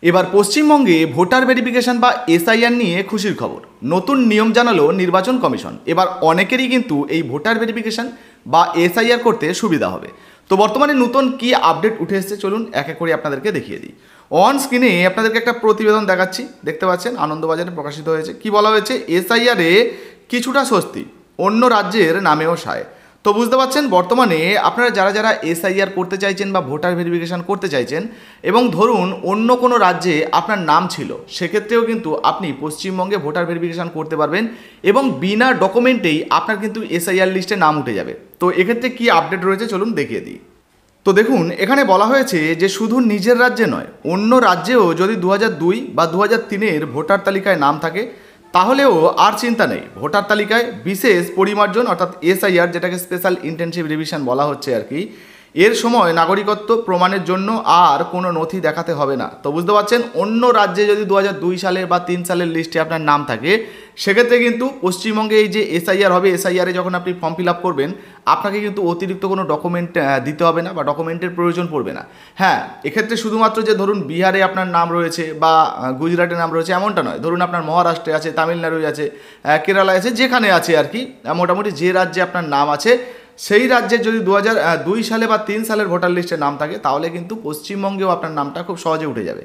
এবার পশ্চিমবঙ্গে voter verification বা এসআইআর নিয়ে খুশির খবর। নতুন নিয়ম জানালো নির্বাচন কমিশন। এবার অনেকেরই কিন্তু এই ভোটার ভেরিফিকেশন বা এসআইআর করতে সুবিধা হবে। তো বর্তমানে নতুন কি আপডেট উঠে এসেছে চলুন এক এক করে আপনাদেরকে দেখিয়ে দিই। অন স্ক্রিনে আপনাদেরকে একটা প্রতিবেদন দেখাচ্ছি, দেখতে পাচ্ছেন আনন্দবাজারে প্রকাশিত হয়েছে। কি বলা হয়েছে? এসআইআরে কিছুটা স্বস্তি, অন্য রাজ্যের নামেও সায়। তো বুঝতে পারছেন বর্তমানে আপনারা যারা যারা এসআইআর করতে চাইছেন বা ভোটার ভেরিফিকেশন করতে চাইছেন এবং ধরুন অন্য কোনো রাজ্যে আপনার নাম ছিল, সেক্ষেত্রেও কিন্তু আপনি পশ্চিমবঙ্গে ভোটার ভেরিফিকেশন করতে পারবেন এবং বিনা ডকুমেন্টেই আপনার কিন্তু এসআইআর লিস্টে নাম উঠে যাবে। তো এক্ষেত্রে কি আপডেট রয়েছে চলুন দেখিয়ে দিই। তো দেখুন এখানে বলা হয়েছে যে শুধু নিজের রাজ্যে নয়, অন্য রাজ্যেও যদি 2002 বা 2003-এর ভোটার তালিকায় নাম থাকে তাহলেও আর চিন্তা নেই। ভোটার তালিকায় বিশেষ পরিমার্জন অর্থাৎ এসআইআর, যেটাকে স্পেশাল ইন্টেনসিভ রিভিশন বলা হচ্ছে আর কি, এর সময় নাগরিকত্ব প্রমাণের জন্য আর কোনো নথি দেখাতে হবে না। তো বুঝতে পারছেন, অন্য রাজ্যে যদি 2002 সালের বা 3 সালের লিস্টে আপনার নাম থাকে, সেক্ষেত্রে কিন্তু পশ্চিমবঙ্গে এই যে এসআইআর হবে, এসআইআরে যখন আপনি ফর্ম ফিল আপ করবেন আপনাকে কিন্তু অতিরিক্ত কোনো ডকুমেন্ট দিতে হবে না বা ডকুমেন্টের প্রয়োজন পড়বে না। হ্যাঁ, এক্ষেত্রে শুধুমাত্র যে ধরুন বিহারে আপনার নাম রয়েছে বা গুজরাটে নাম রয়েছে এমনটা নয়। ধরুন আপনার মহারাষ্ট্রে আছে, তামিলনাড়ু আছে, কেরালায় আছে, যেখানে আছে আর কি, মোটামুটি যে রাজ্যে আপনার নাম আছে সেই রাজ্যের যদি 2002 সালে বা 3 সালের ভোটার লিস্টে নাম থাকে তাহলে কিন্তু পশ্চিমবঙ্গেও আপনার নামটা খুব সহজে উঠে যাবে।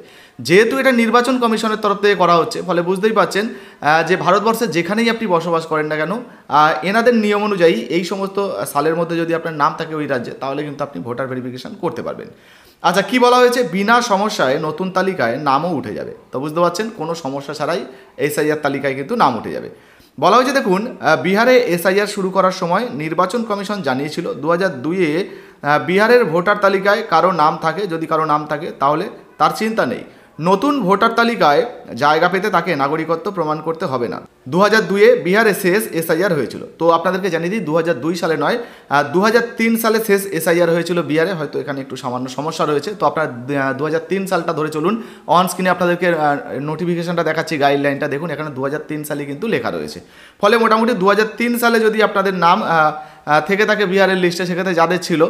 যেহেতু এটা নির্বাচন কমিশনের তরফ থেকে করা হচ্ছে, ফলে বুঝতেই পারছেন যে ভারতবর্ষের যেখানেই আপনি বসবাস করেন না কেন, এনাদের নিয়ম অনুযায়ী এই সমস্ত সালের মধ্যে যদি আপনার নাম থাকে ওই রাজ্যে, তাহলে কিন্তু আপনি ভোটার ভেরিফিকেশন করতে পারবেন। আচ্ছা, কি বলা হয়েছে? বিনা সমস্যায় নতুন তালিকায় নামও উঠে যাবে। তো বুঝতে পারছেন কোনো সমস্যা ছাড়াই এসআইআর তালিকায় কিন্তু নাম উঠে যাবে। বলা হয়েছে দেখুন, বিহারে এসআইআর শুরু করার সময় নির্বাচন কমিশন জানিয়েছিল 2002-এ বিহারের ভোটার তালিকায় কারো নাম থাকে, যদি কারো নাম থাকে তাহলে তার চিন্তা নেই। নতুন ভোটার তালিকায় জায়গা পেতে তাকে নাগরিকত্ব প্রমাণ করতে হবে না। 2002-এ বিহারে শেষ এসআইআর হয়েছিল। তো আপনাদেরকে জানিয়ে দিই 2002 সালে নয়, 2003 সালে শেষ এসআইআর হয়েছিল বিহারে। হয়তো এখানে একটু সামান্য সমস্যা রয়েছে, তো আপনার 2003 সালটা ধরে চলুন। অন স্ক্রিনে আপনাদেরকে নোটিফিকেশনটা দেখাচ্ছি, গাইডলাইনটা দেখুন, এখানে 2003 সালে কিন্তু লেখা রয়েছে। ফলে মোটামুটি 2003 সালে যদি আপনাদের নাম থেকে থাকে বিহারের লিস্টে, সেক্ষেত্রে যাদের ছিল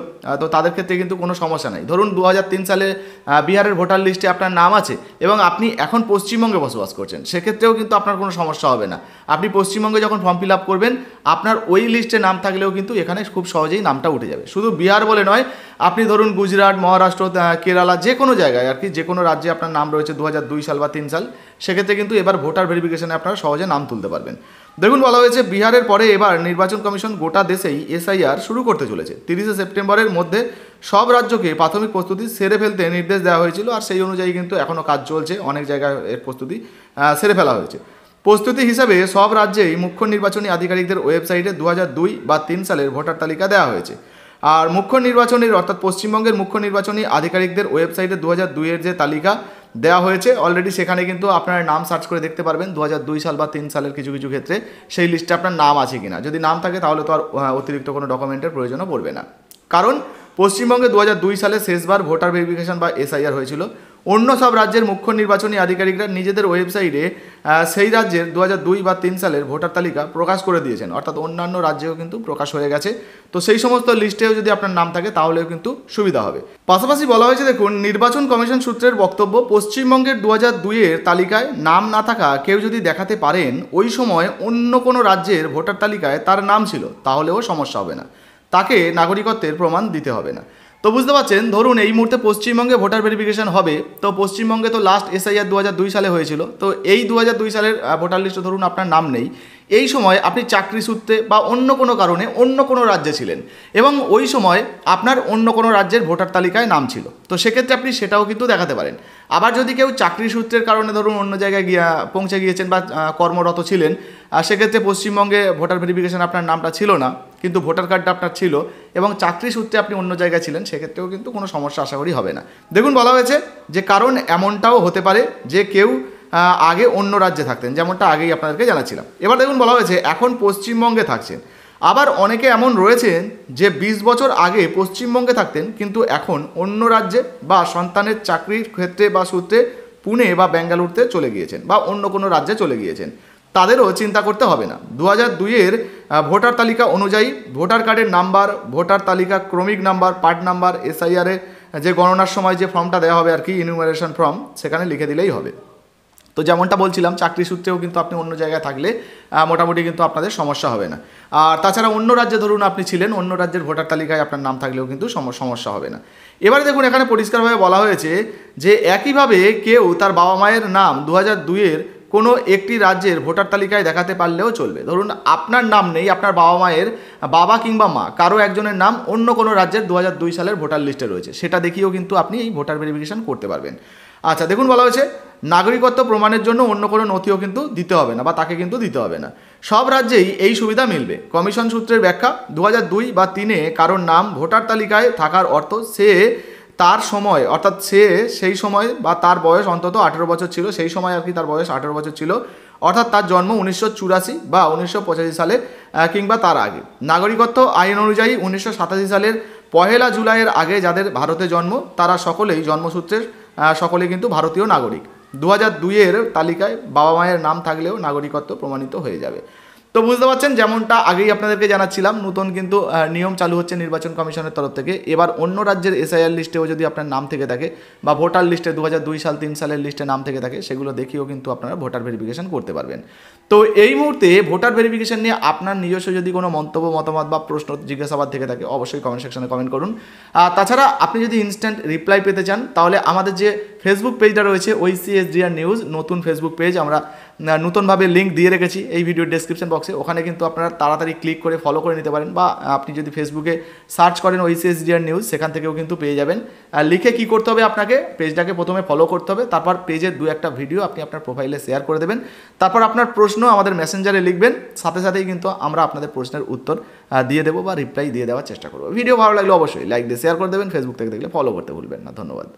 তো তাদের ক্ষেত্রে কিন্তু কোনো সমস্যা নেই। ধরুন 2003 সালে বিহারের ভোটার লিস্টে আপনার নাম আছে এবং আপনি এখন পশ্চিমবঙ্গে বসবাস করছেন, সেক্ষেত্রেও কিন্তু আপনার কোনো সমস্যা হবে না। আপনি পশ্চিমবঙ্গে যখন ফর্ম ফিল আপ করবেন আপনার ওই লিস্টে নাম থাকলেও কিন্তু এখানে খুব সহজেই নামটা উঠে যাবে। শুধু বিহার বলে নয়, আপনি ধরুন গুজরাট, মহারাষ্ট্র, কেরালা, যে কোনো জায়গায় আর কি, যে কোনো রাজ্যে আপনার নাম রয়েছে 2002 সাল বা 3 সাল, সেক্ষেত্রে কিন্তু এবার ভোটার ভেরিফিকেশনে আপনারা সহজে নাম তুলতে পারবেন। দেখুন বলা হয়েছে বিহারের পরে এবার নির্বাচন কমিশন গোটা দেশেই এসআইআর শুরু করতে চলেছে। 30শে সেপ্টেম্বরের মধ্যে সব রাজ্যকে প্রাথমিক প্রস্তুতি সেরে ফেলতে নির্দেশ দেওয়া হয়েছিল, আর সেই অনুযায়ী কিন্তু এখনও কাজ চলছে। অনেক জায়গায় এর প্রস্তুতি সেরে ফেলা হয়েছে। প্রস্তুতি হিসাবে সব রাজ্যেই মুখ্য নির্বাচনী আধিকারিকদের ওয়েবসাইটে 2002 বা 3 সালের ভোটার তালিকা দেওয়া হয়েছে। আর মুখ্য নির্বাচনীর অর্থাৎ পশ্চিমবঙ্গের মুখ্য নির্বাচনী আধিকারিকদের ওয়েবসাইটে 2002-এর যে তালিকা দেওয়া হয়েছে অলরেডি, সেখানে কিন্তু আপনার নাম সার্চ করে দেখতে পারবেন 2002 সাল বা 3 সালের কিছু কিছু ক্ষেত্রে সেই লিস্টে আপনার নাম আছে কিনা। যদি নাম থাকে তাহলে তো আর অতিরিক্ত কোনো ডকুমেন্টের প্রয়োজনও পড়বে না, কারণ পশ্চিমবঙ্গে 2002 সালে শেষবার ভোটার ভেরিফিকেশন বা এসআইআর হয়েছিল। অন্য সব রাজ্যের মুখ্য নির্বাচনী আধিকারিকরা নিজেদের ওয়েবসাইটে সেই রাজ্যের 2002 বা 3 সালের ভোটার তালিকা প্রকাশ করে দিয়েছেন, অর্থাৎ অন্যান্য রাজ্যেও কিন্তু প্রকাশ হয়ে গেছে। তো সেই সমস্ত লিস্টেও যদি আপনার নাম থাকে তাহলেও কিন্তু সুবিধা হবে। পাশাপাশি বলা হয়েছে দেখুন, নির্বাচন কমিশন সূত্রের বক্তব্য, পশ্চিমবঙ্গের 2002-এর তালিকায় নাম না থাকা কেউ যদি দেখাতে পারেন ওই সময় অন্য কোনো রাজ্যের ভোটার তালিকায় তার নাম ছিল, তাহলেও সমস্যা হবে না, তাকে নাগরিকত্বের প্রমাণ দিতে হবে না। তো বুঝতে পারছেন, ধরুন এই মুহূর্তে পশ্চিমবঙ্গে ভোটার ভেরিফিকেশন হবে, তো পশ্চিমবঙ্গে তো লাস্ট এসআইআর 2002 সালে হয়েছিল। তো এই 2002 সালের ভোটার লিস্টে ধরুন আপনার নাম নেই, এই সময় আপনি চাকরি সূত্রে বা অন্য কোনো কারণে অন্য কোনো রাজ্যে ছিলেন এবং ওই সময় আপনার অন্য কোনো রাজ্যের ভোটার তালিকায় নাম ছিল, তো সেক্ষেত্রে আপনি সেটাও কিন্তু দেখাতে পারেন। আবার যদি কেউ চাকরি সূত্রের কারণে ধরুন অন্য জায়গায় পৌঁছে গিয়েছেন বা কর্মরত ছিলেন, সেক্ষেত্রে পশ্চিমবঙ্গে ভোটার ভেরিফিকেশন আপনার নামটা ছিল না কিন্তু ভোটার কার্ডটা আপনার ছিল এবং চাকরি সূত্রে আপনি অন্য জায়গায় ছিলেন, সেক্ষেত্রেও কিন্তু কোনো সমস্যা আশা করি হবে না। দেখুন বলা হয়েছে যে কারণ এমনটাও হতে পারে যে কেউ আগে অন্য রাজ্যে থাকতেন, যেমনটা আগেই আপনাদেরকে জানাচ্ছিলাম। এবার দেখুন বলা হয়েছে এখন পশ্চিমবঙ্গে থাকছেন। আবার অনেকে এমন রয়েছেন যে 20 বছর আগে পশ্চিমবঙ্গে থাকতেন কিন্তু এখন অন্য রাজ্যে বা সন্তানের চাকরির ক্ষেত্রে বা সূত্রে পুনে বা বেঙ্গালুরুতে চলে গিয়েছেন বা অন্য কোনো রাজ্যে চলে গিয়েছেন, তাদেরও চিন্তা করতে হবে না। 2002-এর ভোটার তালিকা অনুযায়ী ভোটার কার্ডের নাম্বার, ভোটার তালিকা ক্রমিক নাম্বার, পার্ট নাম্বার, এসআইআরের যে গণনার সময় যে ফর্মটা দেওয়া হবে আর কি, ইনিউমারেশন ফর্ম, সেখানে লিখে দিলেই হবে। তো যেমনটা বলছিলাম, চাকরি সূত্রেও কিন্তু আপনি অন্য জায়গায় থাকলে মোটামুটি কিন্তু আপনাদের সমস্যা হবে না। আর তাছাড়া অন্য রাজ্যে ধরুন আপনি ছিলেন, অন্য রাজ্যের ভোটার তালিকায় আপনার নাম থাকলেও কিন্তু সমস্যা হবে না। এবারে দেখুন এখানে পরিষ্কারভাবে বলা হয়েছে যে একইভাবে কেউ তার বাবা মায়ের নাম 2002-এর কোনো একটি রাজ্যের ভোটার তালিকায় দেখাতে পারলেও চলবে। ধরুন আপনার নাম নেই, আপনার বাবা মায়ের বাবা কিংবা মা কারো একজনের নাম অন্য কোনো রাজ্যের 2002 সালের ভোটার লিস্টে রয়েছে, সেটা দেখিয়েও কিন্তু আপনি এই ভোটার ভেরিফিকেশন করতে পারবেন। আচ্ছা দেখুন, বলা হয়েছে নাগরিকত্ব প্রমাণের জন্য অন্য কোনো নথিও কিন্তু দিতে হবে না, বা তাকে কিন্তু দিতে হবে না। সব রাজ্যেই এই সুবিধা মিলবে। কমিশন সূত্রের ব্যাখ্যা, 2002 বা 3-এ কারোর নাম ভোটার তালিকায় থাকার অর্থ সে তার সময়, অর্থাৎ সে সেই সময় বা তার বয়স অন্তত 18 বছর ছিল, সেই সময় আর কি তার বয়স 18 বছর ছিল, অর্থাৎ তার জন্ম 1984 বা 1985 সালে কিংবা তার আগে। নাগরিকত্ব আইন অনুযায়ী 1987 সালের 1 জুলাইয়ের আগে যাদের ভারতে জন্ম তারা সকলেই জন্মসূত্রের সকলে কিন্তু ভারতীয় নাগরিক। 2002-এর তালিকায় বাবা মায়ের নাম থাকলেও নাগরিকত্ব প্রমাণিত হয়ে যাবে। তো বুঝতে পারছেন, যেমনটা আগেই আপনাদেরকে জানাচ্ছিলাম, নতুন কিন্তু নিয়ম চালু হচ্ছে নির্বাচন কমিশনের তরফ থেকে। এবার অন্য রাজ্যের এসআইআর লিস্টেও যদি আপনার নাম থেকে থাকে বা ভোটার লিস্টে 2002 সাল 3 সালের লিস্টে নাম থেকে থাকে, সেগুলো দেখিয়েও কিন্তু আপনারা ভোটার ভেরিফিকেশন করতে পারবেন। তো এই মুহূর্তে ভোটার ভেরিফিকেশন নিয়ে আপনার নিজস্ব যদি কোনো মন্তব্য, মতামত বা প্রশ্ন, জিজ্ঞাসাবাদ থেকে থাকে, অবশ্যই কমেন্ট সেকশনে কমেন্ট করুন। তাছাড়া আপনি যদি ইনস্ট্যান্ট রিপ্লাই পেতে চান, তাহলে আমাদের যে ফেসবুক পেজটা রয়েছে OECSDR নিউজ, নতুন ফেসবুক পেজ, আমরা নতুনভাবে লিঙ্ক দিয়ে রেখেছি এই ভিডিওর ডেসক্রিপশন বক্সে। ওখানে কিন্তু আপনারা তাড়াতাড়ি ক্লিক করে ফলো করে নিতে পারেন, বা আপনি যদি ফেসবুকে সার্চ করেন OECSDR নিউজ, সেখান থেকেও কিন্তু পেয়ে যাবেন। লিখে কি করতে হবে, আপনাকে পেজটাকে প্রথমে ফলো করতে হবে, তারপর পেজের 2-1টা ভিডিও আপনি আপনার প্রোফাইলে শেয়ার করে দেবেন, তারপর আপনার প্রশ্ন আমাদের মেসেঞ্জারে লিখবেন, সাথে সাথেই কিন্তু আমরা আপনাদের প্রশ্নের উত্তর দিয়ে দেবো বা রিপ্লাই দিয়ে দেওয়ার চেষ্টা করবো। ভিডিও ভালো লাগলে অবশ্যই লাইক দিয়ে শেয়ার করে দেবেন, ফেসবুক থেকে দেখলে ফলো করতে ভুলবেন না। ধন্যবাদ।